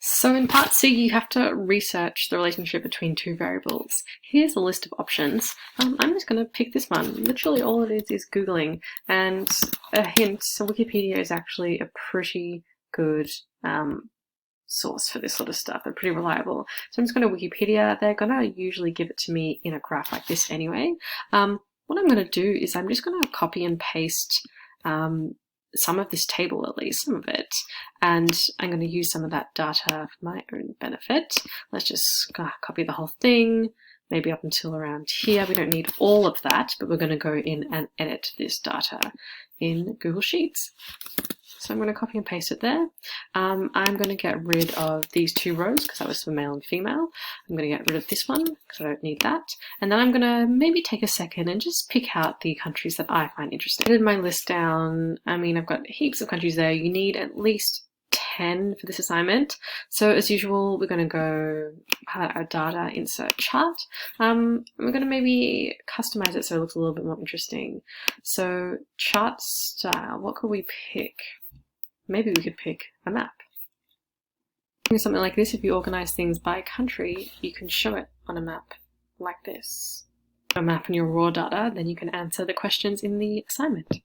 So in part C, you have to research the relationship between two variables. Here's a list of options. I'm just going to pick this one. Literally all it is Googling. And a hint, so Wikipedia is actually a pretty good source for this sort of stuff. They're pretty reliable. So I'm just going to Wikipedia. They're going to usually give it to me in a graph like this anyway. What I'm going to do is I'm just going to copy and paste some of this table, at least some of it, and I'm going to use some of that data for my own benefit. Let's just copy the whole thing, maybe up until around here. We don't need all of that, but we're going to go in and edit this data in Google Sheets. So I'm going to copy and paste it there. I'm going to get rid of these two rows because that was for male and female. I'm going to get rid of this one because I don't need that. And then I'm going to maybe take a second and just pick out the countries that I find interesting. I did my list down. I mean, I've got heaps of countries there. You need at least 10 for this assignment. So as usual, we're going to go our data, insert chart. We're going to maybe customize it so it looks a little bit more interesting. So chart style, what could we pick? Maybe we could pick a map. Something like this, if you organize things by country, you can show it on a map like this. A map in your raw data, then you can answer the questions in the assignment.